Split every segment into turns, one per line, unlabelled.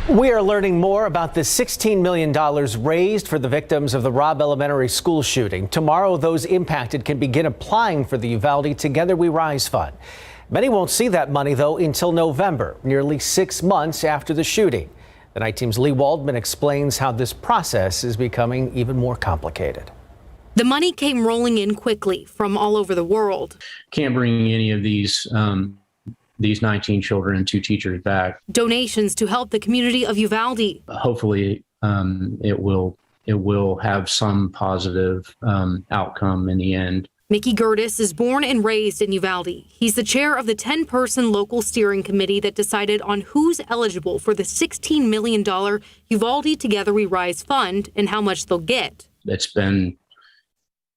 We are learning more about the $16 million raised for the victims of the Robb Elementary School shooting. Tomorrow, those impacted can begin applying for the Uvalde Together We Rise Fund. Many won't see that money, though, until November, nearly 6 months after the shooting. The Night Team's Lee Waldman explains how this process is becoming even more complicated.
The money came rolling in quickly from all over the world.
Can't bring any of these 19 children and 2 teachers back.
Donations to help the community of Uvalde.
Hopefully, it will have some positive outcome in the end.
Mickey Gertis is born and raised in Uvalde. He's the chair of the 10-person local steering committee that decided on who's eligible for the $16 million Uvalde Together We Rise Fund and how much they'll get.
It's been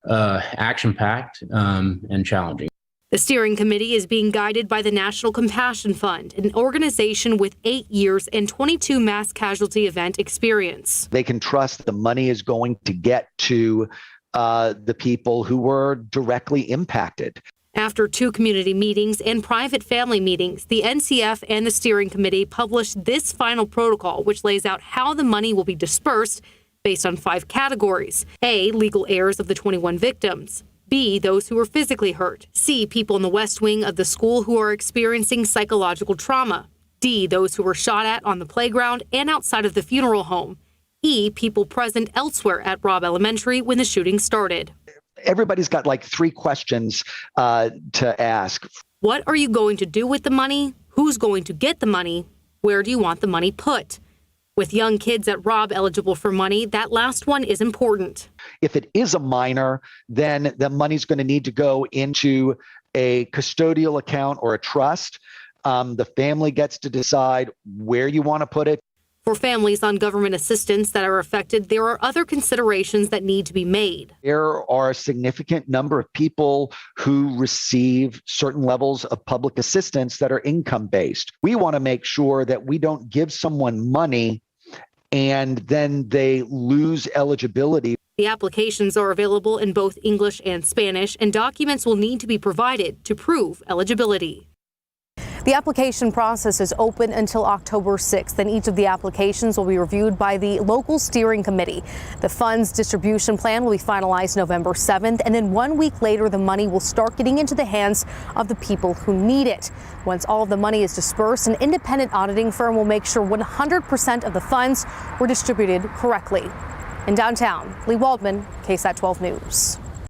action-packed and challenging.
The steering committee is being guided by the National Compassion Fund, an organization with 8 years and 22 mass casualty event experience.
They can trust the money is going to get to the people who were directly impacted.
After 2 community meetings and private family meetings, the NCF and the steering committee published this final protocol, which lays out how the money will be dispersed based on 5 categories. A, legal heirs of the 21 victims. B, those who were physically hurt. C, people in the West Wing of the school who are experiencing psychological trauma. D, those who were shot at on the playground and outside of the funeral home. E, people present elsewhere at Robb Elementary when the shooting started.
Everybody's got like 3 questions to ask.
What are you going to do with the money? Who's going to get the money? Where do you want the money put? With young kids at Robb eligible for money, that last one is important.
If it is a minor, then the money's going to need to go into a custodial account or a trust. The family gets to decide where you want to put it.
For families on government assistance that are affected, there are other considerations that need to be made.
There are a significant number of people who receive certain levels of public assistance that are income-based. We want to make sure that we don't give someone money and then they lose eligibility.
The applications are available in both English and Spanish, and documents will need to be provided to prove eligibility.
The application process is open until October 6th, and each of the applications will be reviewed by the local steering committee. The fund's distribution plan will be finalized November 7th, and then 1 week later, the money will start getting into the hands of the people who need it. Once all of the money is dispersed, an independent auditing firm will make sure 100% of the funds were distributed correctly. In downtown, Lee Waldman, KSAT 12 News.